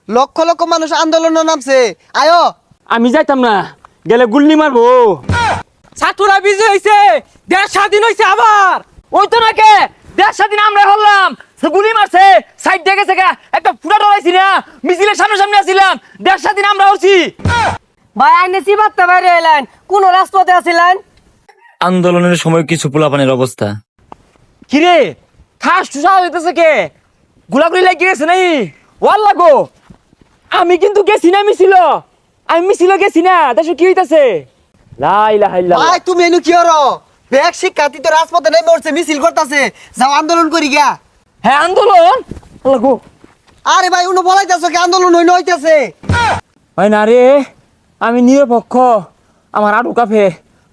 লক্ষ লক্ষ মানুষ আন্দোলনে নামছে, আয়ো। আমি যাইতাম না, গেলে গুল্লি মারবো। ছাত্ররা বিজয় হয়েছে, দেশ স্বাধীন হয়েছে আবার। ওই তো নাকি দেশ স্বাধীন আমরা হলাম, সে গুলি মারছে সাইড দেখে থেকে একটা ফুটা ডরাইছি না, মিছিলের সামনে সামনে আসছিলাম, দেশ স্বাধীন আমরা হচ্ছি। ভাই আইনে চিবাতে বাইরে এলেন, কোন রাজপথে আছিলেন? আন্দোলনের সময় কিছু পোলাপানের অবস্থা। কিরে খাস টুসা হইতেছে কে? গুলাগুলি লাগিয়ে গেছে নাই? ওয়াল লাগো, আমি কিন্তু গেছি না মিছিল, আমি মিছিল গেছি না। দেশে কি হইতাছে? লা ইলাহা ইল্লাল্লাহ। ভাই তুমি এনু কি হরো? ব্যাগ শিক্ষার্থী তো রাজপথে নেমে উঠছে, মিছিল করতেছে, যাও আন্দোলন করি গিয়া। হ্যাঁ আন্দোলন লাগো। আরে ভাই উনো বলাইতেছো কি আন্দোলন হইতেছে? হয় না রে, আমি নিরপেক্ষ, আমার আডু কাফে,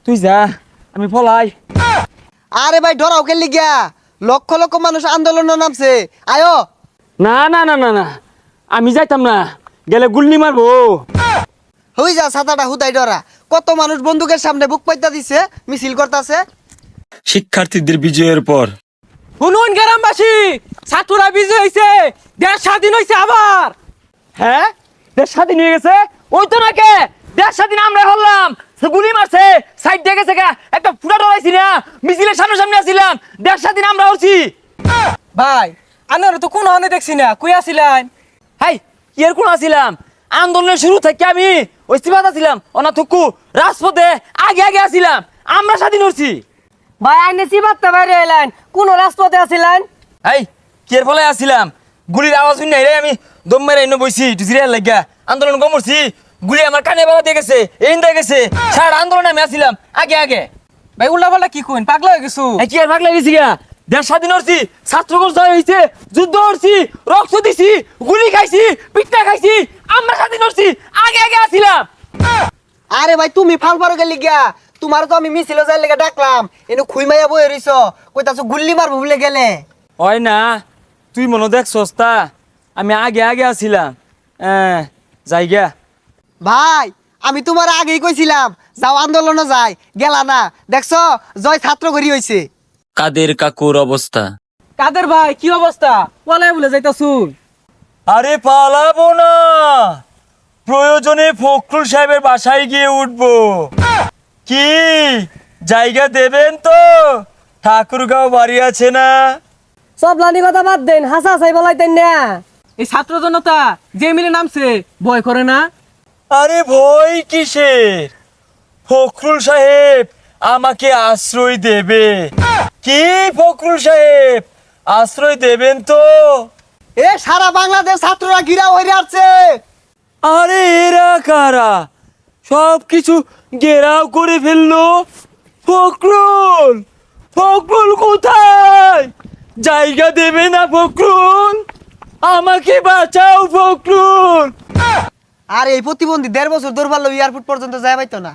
তুই যা, আমি পলাই। আরে ভাই ডরাও খেললি গিয়া, লক্ষ লক্ষ মানুষ আন্দোলনে নামছে, আয়ো। না না না না না, আমি যাইতাম না, গেলে গুল্লি মারবো। হই যা ছাতাটা হুদাই ডরা, কত মানুষ বন্দুকের সামনে বুক পাইতা দিছে, মিছিল করতেছে। শিক্ষার্থীদের বিজয়ের পর শুনুন গ্রামবাসী, ছাত্ররা বিজয় হয়েছে, দেশ স্বাধীন হয়েছে আবার। হ্যাঁ দেশ স্বাধীন হয়ে গেছে, ওই তো নাকি দেশ স্বাধীন আমরা হলাম, সে গুলি মারছে সাইড দেখে থেকে একটা ফুটা ডরাইছি না, মিছিলের সামনে সামনে আসছিলাম, দেশ স্বাধীন আমরা হচ্ছি। ভাই আনার তো কোন হনে দেখছি না, কই আছিলেন? হাই এর কোন আসছিলাম, আন্দোলনের শুরু থেকে আমি ওই সিবাত আছিলাম, অনা থুকু রাজপথে আগে আগে আসছিলাম, আমরা স্বাধীন হচ্ছি। ভাই আইনে চিবাতে বাইরে এলেন, কোন রাজপথে আছিলেন? হাই কের ফলে আসছিলাম, গুলির আওয়াজ শুনি নাই রে, আমি দম মেরে এনে বইছি একটু জিরিয়ার লাগিয়া, আন্দোলন কমরছি, গুলি আমার কানে বাবা দিয়ে গেছে, এই দিয়ে গেছে, সারা আন্দোলনে আমি আসছিলাম আগে আগে। ভাই উল্টা পাল্টা কি কইন, পাগলা হয়ে গেছো? এই কি আর ভাগ লাগিয়েছি গা, দেশ স্বাধীন হচ্ছি, ছাত্রগণ জয় হয়েছে, যুদ্ধ হচ্ছি, রক্ত দিছি, গুলি খাইছি, পিঠা খাইছি, আমরা স্বাধীন হচ্ছি, আগে আগে আসছিলাম। আরে ভাই তুমি ফাল পারো গেলি গিয়া, তোমার তো আমি মিছিলে যাই লেগে ডাকলাম, এনু খুইমাইয়া বই রইছ, কইতাছো গুল্লি মারবো বলে গেলে। হয় না, তুই মনে দেখ সস্তা, আমি আগে আগে আসছিলাম, যাই গা। ভাই আমি তোমার আগেই কইছিলাম যাও আন্দোলনে যাই, গেলা না, দেখছো জয় ছাত্র করি হইছে। কাদের কাকুর অবস্থা। কাদের ভাই কি অবস্থা? পলায় বলে যাইতাছুন। আরে পালাবো না, প্রয়োজনে ফখরুল সাহেবের বাসায় গিয়ে উঠবো। কি জায়গা দেবেন তো? ঠাকুরগাঁও বাড়ি আছে না? সব লানি কথা বাদ দেন, হাসা হাসাই বলাইতেন না। এই ছাত্র জনতা যে মিলে নামছে, ভয় করে না? আরে ভয় কিসের, ফখরুল সাহেব আমাকে আশ্রয় দেবে। কি ফখরুল সাহেব আশ্রয় দেবেন তো? এ সারা বাংলাদেশ ছাত্ররা ঘিরা হয়ে আসছে। আরে এরা কারা, সব কিছু ঘেরাও করে ফেললো। ফখরুল, ফখরুল কোথায়? জায়গা দেবে না ফখরুল, আমাকে বাঁচাও ফখরুল। আর এই প্রতিবন্ধী 1.5 বছর দৌড় পারলো এয়ারপোর্ট পর্যন্ত যায় পাইতো না।